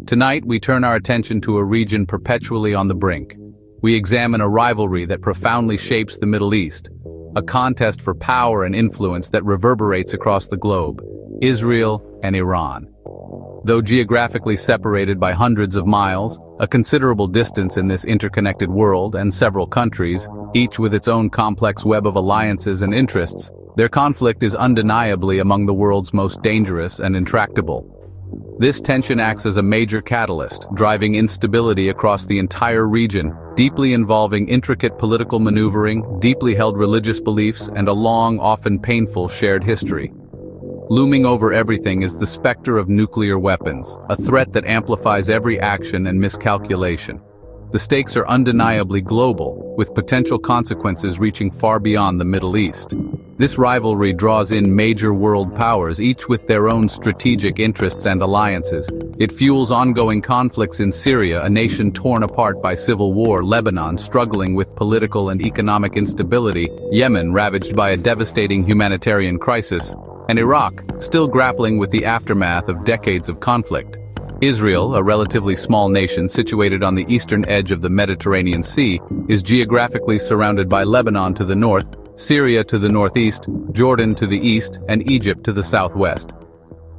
Tonight, we turn our attention to a region perpetually on the brink. We examine a rivalry that profoundly shapes the Middle East, a contest for power and influence that reverberates across the globe: Israel and Iran. Though geographically separated by hundreds of miles, a considerable distance in this interconnected world and several countries, each with its own complex web of alliances and interests, their conflict is undeniably among the world's most dangerous and intractable. This tension acts as a major catalyst, driving instability across the entire region, deeply involving intricate political maneuvering, deeply held religious beliefs, and a long, often painful shared history. Looming over everything is the specter of nuclear weapons, a threat that amplifies every action and miscalculation. The stakes are undeniably global, with potential consequences reaching far beyond the Middle East. This rivalry draws in major world powers, each with their own strategic interests and alliances. It fuels ongoing conflicts in Syria, a nation torn apart by civil war; Lebanon, struggling with political and economic instability; Yemen, ravaged by a devastating humanitarian crisis; and Iraq, still grappling with the aftermath of decades of conflict. Israel, a relatively small nation situated on the eastern edge of the Mediterranean Sea, is geographically surrounded by Lebanon to the north, Syria to the northeast, Jordan to the east, and Egypt to the southwest.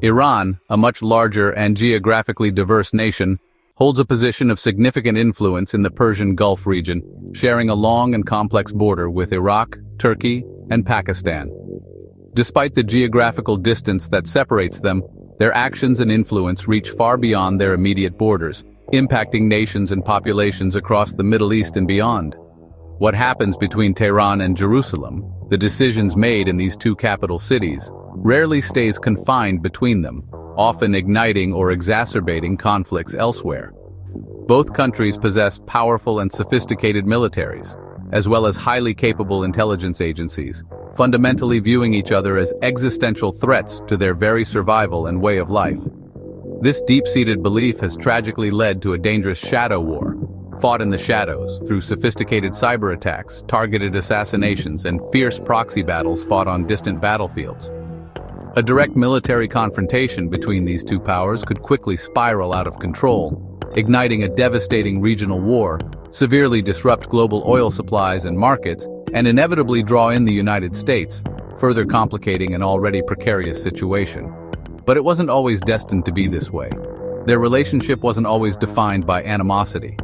Iran, a much larger and geographically diverse nation, holds a position of significant influence in the Persian Gulf region, sharing a long and complex border with Iraq, Turkey, and Pakistan. Despite the geographical distance that separates them, their actions and influence reach far beyond their immediate borders, impacting nations and populations across the Middle East and beyond. What happens between Tehran and Jerusalem, the decisions made in these two capital cities, rarely stays confined between them, often igniting or exacerbating conflicts elsewhere. Both countries possess powerful and sophisticated militaries, as well as highly capable intelligence agencies, fundamentally viewing each other as existential threats to their very survival and way of life. This deep-seated belief has tragically led to a dangerous shadow war, fought in the shadows through sophisticated cyber attacks, targeted assassinations, and fierce proxy battles fought on distant battlefields. A direct military confrontation between these two powers could quickly spiral out of control, igniting a devastating regional war, severely disrupt global oil supplies and markets, and inevitably draw in the United States, further complicating an already precarious situation. But it wasn't always destined to be this way. Their relationship wasn't always defined by animosity.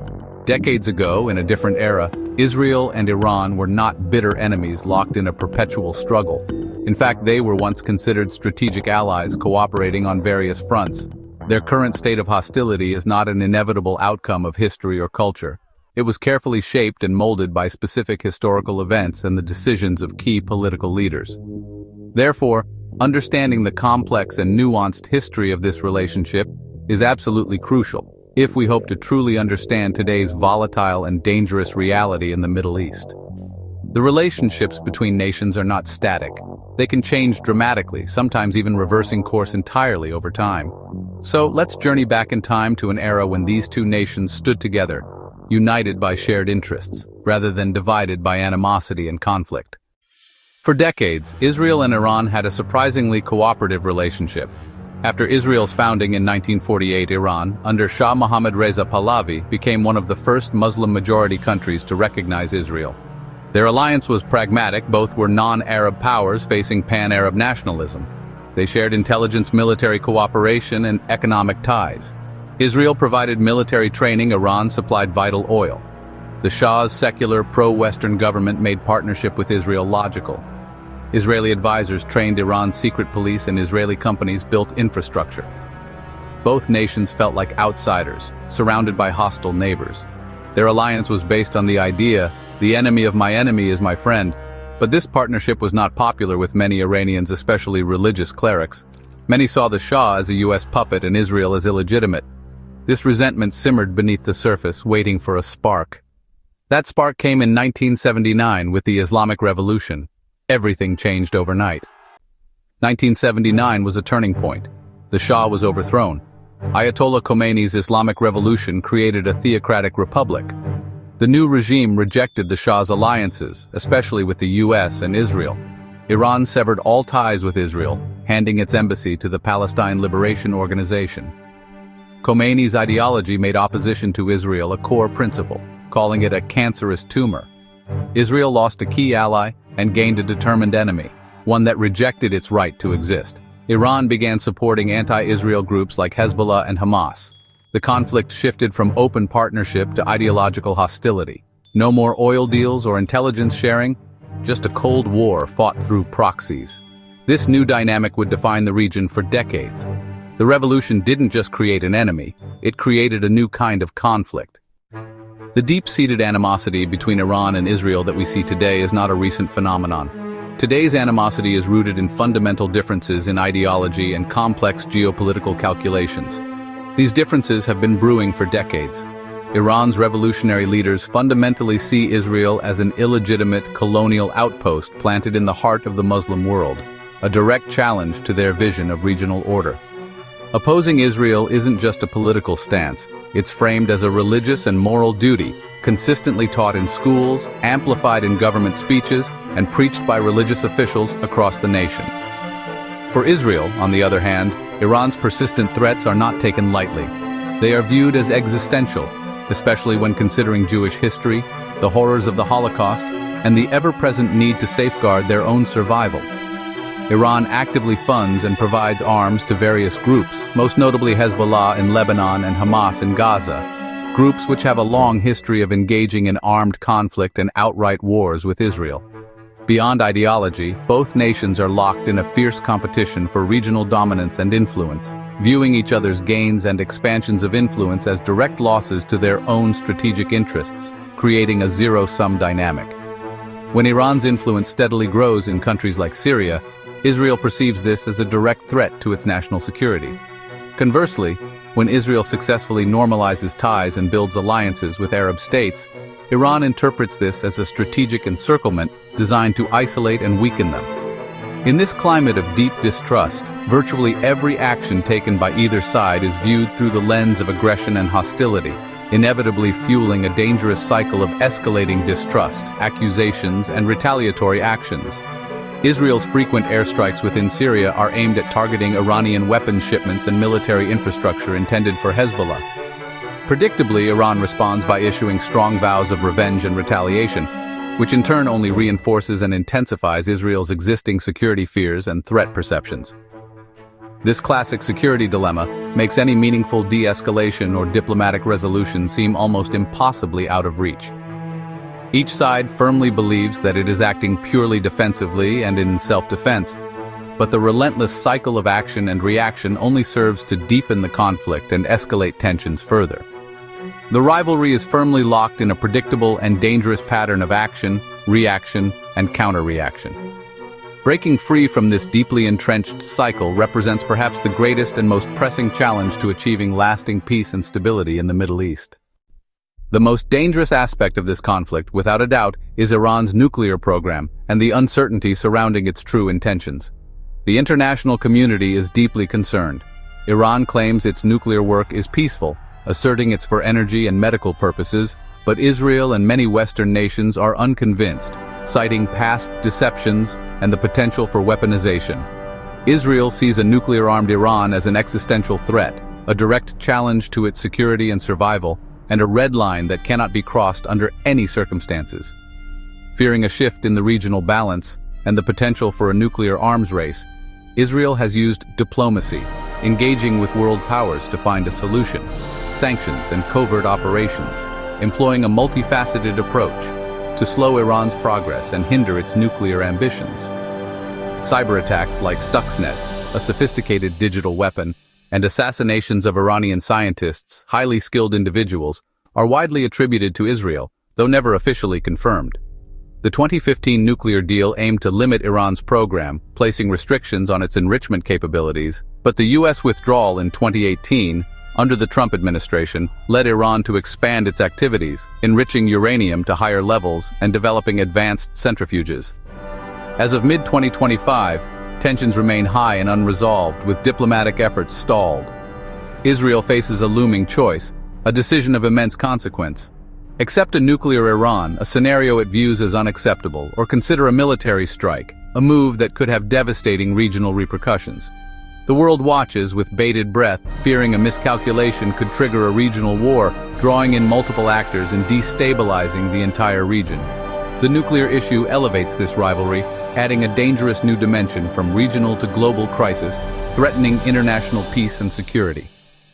Decades ago, in a different era, Israel and Iran were not bitter enemies locked in a perpetual struggle. In fact, they were once considered strategic allies cooperating on various fronts. Their current state of hostility is not an inevitable outcome of history or culture. It was carefully shaped and molded by specific historical events and the decisions of key political leaders. Therefore, understanding the complex and nuanced history of this relationship is absolutely crucial if we hope to truly understand today's volatile and dangerous reality in the Middle East. The relationships between nations are not static. They can change dramatically, sometimes even reversing course entirely over time. So let's journey back in time to an era when these two nations stood together, united by shared interests, rather than divided by animosity and conflict. For decades, Israel and Iran had a surprisingly cooperative relationship. After Israel's founding in 1948, Iran, under Shah Mohammad Reza Pahlavi, became one of the first Muslim-majority countries to recognize Israel. Their alliance was pragmatic; both were non-Arab powers facing pan-Arab nationalism. They shared intelligence, military cooperation, and economic ties. Israel provided military training, Iran supplied vital oil. The Shah's secular, pro-Western government made partnership with Israel logical. Israeli advisors trained Iran's secret police, and Israeli companies built infrastructure. Both nations felt like outsiders, surrounded by hostile neighbors. Their alliance was based on the idea, the enemy of my enemy is my friend. But this partnership was not popular with many Iranians, especially religious clerics. Many saw the Shah as a U.S. puppet and Israel as illegitimate. This resentment simmered beneath the surface, waiting for a spark. That spark came in 1979 with the Islamic Revolution. Everything changed overnight. 1979 was a turning point. The Shah was overthrown. Ayatollah Khomeini's Islamic Revolution created a theocratic republic. The new regime rejected the Shah's alliances, especially with the U.S. and Israel. Iran severed all ties with Israel, handing its embassy to the Palestine Liberation Organization. Khomeini's ideology made opposition to Israel a core principle, calling it a cancerous tumor. Israel lost a key ally and gained a determined enemy, one that rejected its right to exist. Iran began supporting anti-Israel groups like Hezbollah and Hamas. The conflict shifted from open partnership to ideological hostility. No more oil deals or intelligence sharing, just a Cold War fought through proxies. This new dynamic would define the region for decades. The revolution didn't just create an enemy, it created a new kind of conflict. The deep-seated animosity between Iran and Israel that we see today is not a recent phenomenon. Today's animosity is rooted in fundamental differences in ideology and complex geopolitical calculations. These differences have been brewing for decades. Iran's revolutionary leaders fundamentally see Israel as an illegitimate colonial outpost planted in the heart of the Muslim world, a direct challenge to their vision of regional order. Opposing Israel isn't just a political stance, it's framed as a religious and moral duty, consistently taught in schools, amplified in government speeches, and preached by religious officials across the nation. For Israel, on the other hand, Iran's persistent threats are not taken lightly. They are viewed as existential, especially when considering Jewish history, the horrors of the Holocaust, and the ever-present need to safeguard their own survival. Iran actively funds and provides arms to various groups, most notably Hezbollah in Lebanon and Hamas in Gaza, groups which have a long history of engaging in armed conflict and outright wars with Israel. Beyond ideology, both nations are locked in a fierce competition for regional dominance and influence, viewing each other's gains and expansions of influence as direct losses to their own strategic interests, creating a zero-sum dynamic. When Iran's influence steadily grows in countries like Syria, Israel perceives this as a direct threat to its national security. Conversely, when Israel successfully normalizes ties and builds alliances with Arab states, Iran interprets this as a strategic encirclement designed to isolate and weaken them. In this climate of deep distrust, virtually every action taken by either side is viewed through the lens of aggression and hostility, inevitably fueling a dangerous cycle of escalating distrust, accusations, and retaliatory actions. Israel's frequent airstrikes within Syria are aimed at targeting Iranian weapons shipments and military infrastructure intended for Hezbollah. Predictably, Iran responds by issuing strong vows of revenge and retaliation, which in turn only reinforces and intensifies Israel's existing security fears and threat perceptions. This classic security dilemma makes any meaningful de-escalation or diplomatic resolution seem almost impossibly out of reach. Each side firmly believes that it is acting purely defensively and in self-defense, but the relentless cycle of action and reaction only serves to deepen the conflict and escalate tensions further. The rivalry is firmly locked in a predictable and dangerous pattern of action, reaction, and counter-reaction. Breaking free from this deeply entrenched cycle represents perhaps the greatest and most pressing challenge to achieving lasting peace and stability in the Middle East. The most dangerous aspect of this conflict, without a doubt, is Iran's nuclear program and the uncertainty surrounding its true intentions. The international community is deeply concerned. Iran claims its nuclear work is peaceful, asserting it's for energy and medical purposes, but Israel and many Western nations are unconvinced, citing past deceptions and the potential for weaponization. Israel sees a nuclear-armed Iran as an existential threat, a direct challenge to its security and survival, and a red line that cannot be crossed under any circumstances. Fearing a shift in the regional balance and the potential for a nuclear arms race, Israel has used diplomacy, engaging with world powers to find a solution, sanctions and covert operations, employing a multifaceted approach to slow Iran's progress and hinder its nuclear ambitions. Cyber attacks like Stuxnet, a sophisticated digital weapon, and assassinations of Iranian scientists, highly skilled individuals, are widely attributed to Israel, though never officially confirmed. The 2015 nuclear deal aimed to limit Iran's program, placing restrictions on its enrichment capabilities, but the U.S. withdrawal in 2018, under the Trump administration, led Iran to expand its activities, enriching uranium to higher levels and developing advanced centrifuges. As of mid-2025, tensions remain high and unresolved, with diplomatic efforts stalled. Israel faces a looming choice, a decision of immense consequence. Accept a nuclear Iran, a scenario it views as unacceptable, or consider a military strike, a move that could have devastating regional repercussions. The world watches with bated breath, fearing a miscalculation could trigger a regional war, drawing in multiple actors and destabilizing the entire region. The nuclear issue elevates this rivalry, adding a dangerous new dimension from regional to global crisis, threatening international peace and security.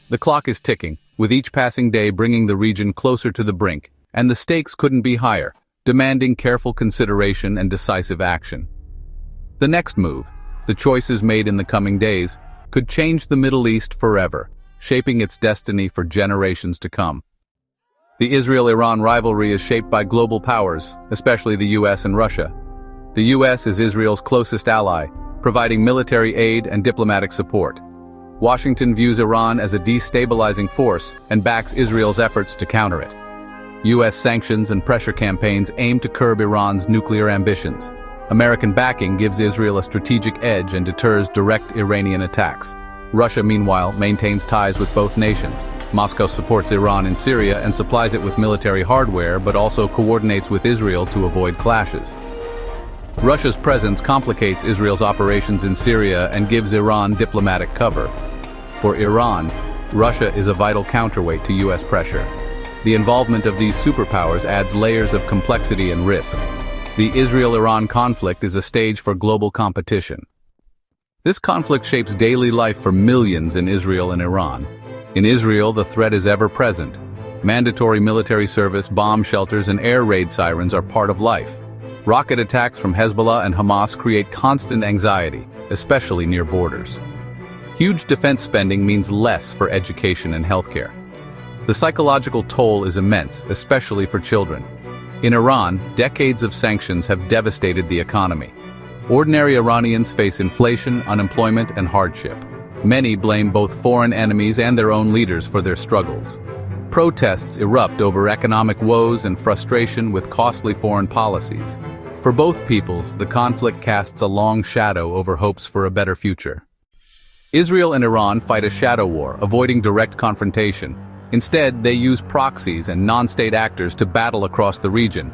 The clock is ticking, with each passing day bringing the region closer to the brink, and the stakes couldn't be higher, demanding careful consideration and decisive action. The next move, the choices made in the coming days, could change the Middle East forever, shaping its destiny for generations to come. The Israel-Iran rivalry is shaped by global powers, especially the US and Russia. The US is Israel's closest ally, providing military aid and diplomatic support. Washington views Iran as a destabilizing force and backs Israel's efforts to counter it. US sanctions and pressure campaigns aim to curb Iran's nuclear ambitions. American backing gives Israel a strategic edge and deters direct Iranian attacks. Russia, meanwhile, maintains ties with both nations. Moscow supports Iran in Syria and supplies it with military hardware, but also coordinates with Israel to avoid clashes. Russia's presence complicates Israel's operations in Syria and gives Iran diplomatic cover. For Iran, Russia is a vital counterweight to US pressure. The involvement of these superpowers adds layers of complexity and risk. The Israel-Iran conflict is a stage for global competition. This conflict shapes daily life for millions in Israel and Iran. In Israel, the threat is ever present. Mandatory military service, bomb shelters, and air raid sirens are part of life. Rocket attacks from Hezbollah and Hamas create constant anxiety, especially near borders. Huge defense spending means less for education and healthcare. The psychological toll is immense, especially for children. In Iran, decades of sanctions have devastated the economy. Ordinary Iranians face inflation, unemployment, and hardship. Many blame both foreign enemies and their own leaders for their struggles. Protests erupt over economic woes and frustration with costly foreign policies. For both peoples, the conflict casts a long shadow over hopes for a better future. Israel and Iran fight a shadow war, avoiding direct confrontation. Instead, they use proxies and non-state actors to battle across the region.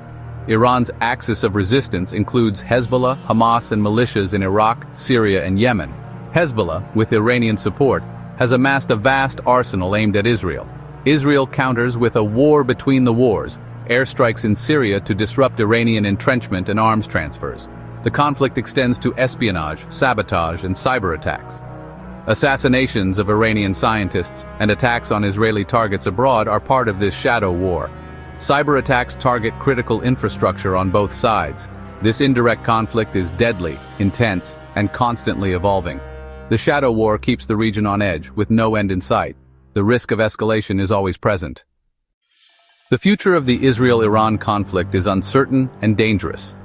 Iran's axis of resistance includes Hezbollah, Hamas, and militias in Iraq, Syria, and Yemen. Hezbollah, with Iranian support, has amassed a vast arsenal aimed at Israel. Israel counters with a war between the wars, airstrikes in Syria to disrupt Iranian entrenchment and arms transfers. The conflict extends to espionage, sabotage, and cyber attacks. Assassinations of Iranian scientists and attacks on Israeli targets abroad are part of this shadow war. Cyber attacks target critical infrastructure on both sides. This indirect conflict is deadly, intense, and constantly evolving. The shadow war keeps the region on edge, with no end in sight. The risk of escalation is always present. The future of the Israel-Iran conflict is uncertain and dangerous.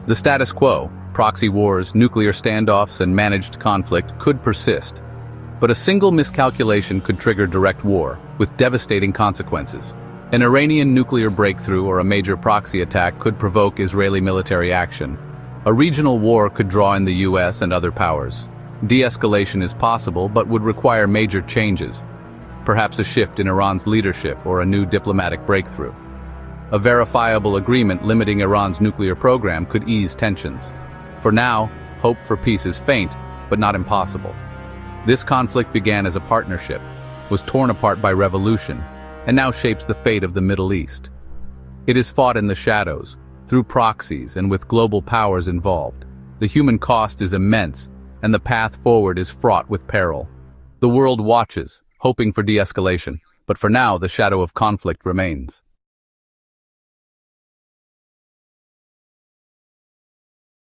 The status quo, proxy wars, nuclear standoffs, and managed conflict could persist. But a single miscalculation could trigger direct war, with devastating consequences. An Iranian nuclear breakthrough or a major proxy attack could provoke Israeli military action. A regional war could draw in the US and other powers. De-escalation is possible, but would require major changes. Perhaps a shift in Iran's leadership or a new diplomatic breakthrough. A verifiable agreement limiting Iran's nuclear program could ease tensions. For now, hope for peace is faint, but not impossible. This conflict began as a partnership, was torn apart by revolution, and now shapes the fate of the Middle East. It is fought in the shadows, through proxies and with global powers involved. The human cost is immense, and the path forward is fraught with peril. The world watches, hoping for de-escalation, but for now the shadow of conflict remains.